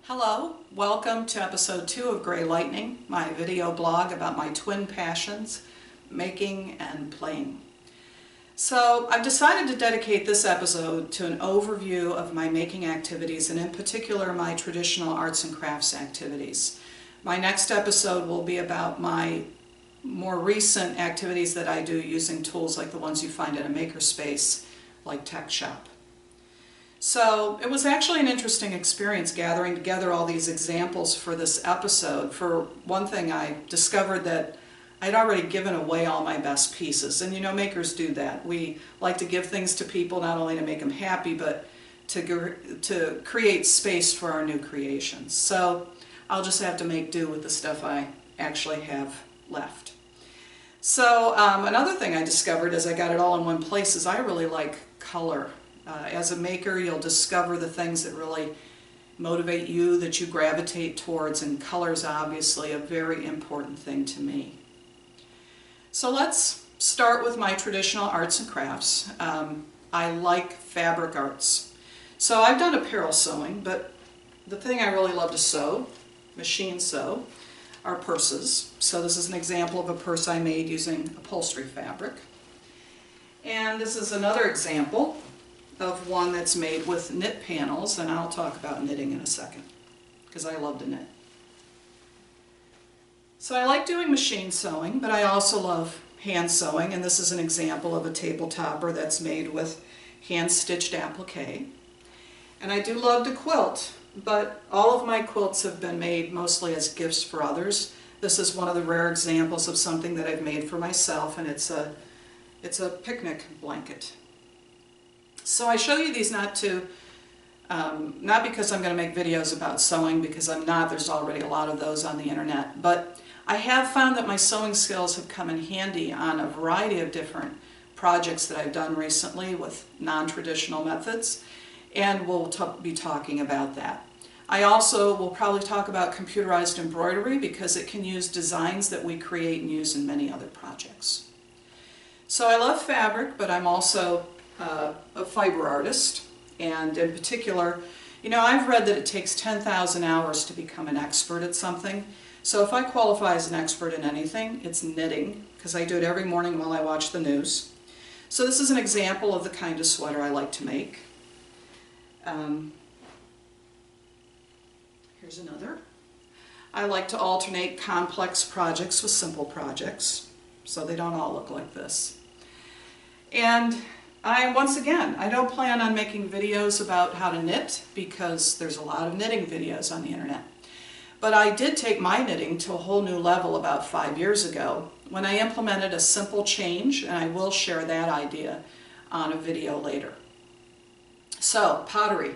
Hello, welcome to episode 2 of Gray Lightning, my video blog about my twin passions, making and playing. So I've decided to dedicate this episode to an overview of my making activities and in particular my traditional arts and crafts activities. My next episode will be about my more recent activities that I do using tools like the ones you find in a makerspace like Tech Shop. So it was actually an interesting experience gathering together all these examples for this episode. For one thing, I discovered that I'd already given away all my best pieces. And you know, makers do that. We like to give things to people not only to make them happy, but to create space for our new creations. So I'll just have to make do with the stuff I actually have left. So another thing I discovered as I got it all in one place is I really like color. As a maker, you'll discover the things that really motivate you, that you gravitate towards, and color is obviously a very important thing to me. So let's start with my traditional arts and crafts. I like fabric arts. So I've done apparel sewing, but the thing I really love to sew, machine sew, are purses. So this is an example of a purse I made using upholstery fabric. And this is another example of one that's made with knit panels, and I'll talk about knitting in a second because I love to knit. So I like doing machine sewing, but I also love hand sewing, and this is an example of a table topper that's made with hand-stitched applique. And I do love to quilt, but all of my quilts have been made mostly as gifts for others. This is one of the rare examples of something that I've made for myself, and it's a picnic blanket. So I show you these not because I'm going to make videos about sewing, because I'm not, there's already a lot of those on the internet, but I have found that my sewing skills have come in handy on a variety of different projects that I've done recently with non-traditional methods, and we'll be talking about that. I also will probably talk about computerized embroidery because it can use designs that we create and use in many other projects. So I love fabric, but I'm also a fiber artist, and in particular, you know, I've read that it takes 10,000 hours to become an expert at something. So if I qualify as an expert in anything, it's knitting, because I do it every morning while I watch the news. So this is an example of the kind of sweater I like to make. Here's another. I like to alternate complex projects with simple projects, so they don't all look like this. And once again, I don't plan on making videos about how to knit because there's a lot of knitting videos on the internet. But I did take my knitting to a whole new level about 5 years ago when I implemented a simple change, and I will share that idea on a video later. So, pottery.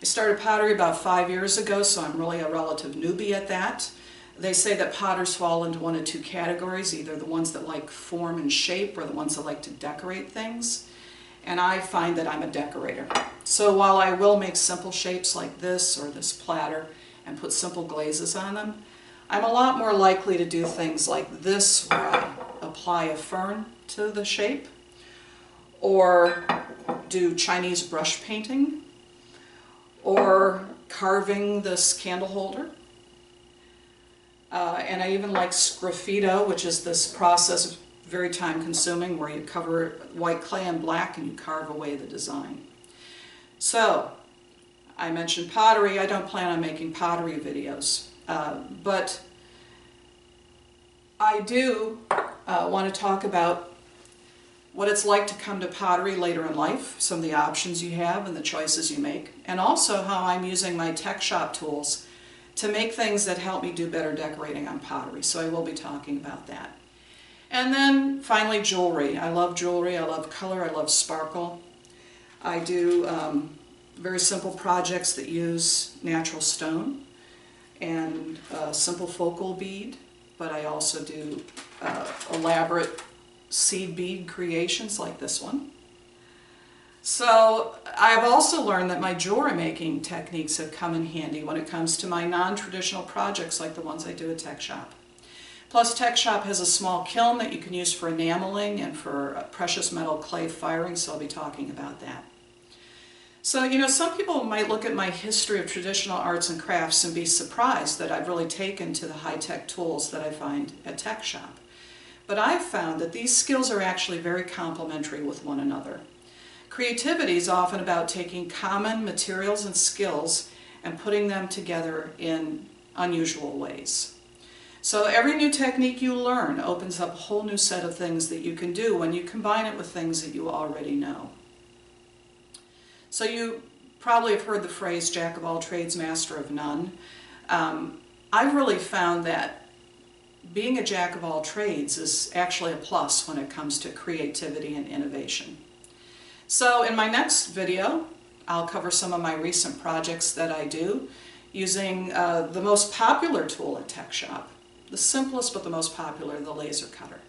I started pottery about 5 years ago, so I'm really a relative newbie at that. They say that potters fall into one of two categories, either the ones that like form and shape or the ones that like to decorate things. And I find that I'm a decorator. So while I will make simple shapes like this or this platter and put simple glazes on them, I'm a lot more likely to do things like this where I apply a fern to the shape, or do Chinese brush painting, or carving this candle holder. And I even like sgraffito, which is this process, very time consuming, where you cover white clay and black and you carve away the design. So, I mentioned pottery. I don't plan on making pottery videos, but I do want to talk about what it's like to come to pottery later in life, some of the options you have and the choices you make, and also how I'm using my Tech Shop tools to make things that help me do better decorating on pottery. So I will be talking about that. And then finally, jewelry. I love jewelry, I love color, I love sparkle. I do very simple projects that use natural stone and simple focal bead, but I also do elaborate seed bead creations like this one. So I've also learned that my jewelry making techniques have come in handy when it comes to my non-traditional projects like the ones I do at Tech Shop. Plus, Tech Shop has a small kiln that you can use for enameling and for precious metal clay firing, so I'll be talking about that. So, some people might look at my history of traditional arts and crafts and be surprised that I've really taken to the high-tech tools that I find at Tech Shop. But I've found that these skills are actually very complementary with one another. Creativity is often about taking common materials and skills and putting them together in unusual ways. So every new technique you learn opens up a whole new set of things that you can do when you combine it with things that you already know. So you probably have heard the phrase, jack of all trades, master of none. I've really found that being a jack of all trades is actually a plus when it comes to creativity and innovation. So in my next video, I'll cover some of my recent projects that I do using the most popular tool at Tech Shop, the simplest but the most popular, the laser cutter.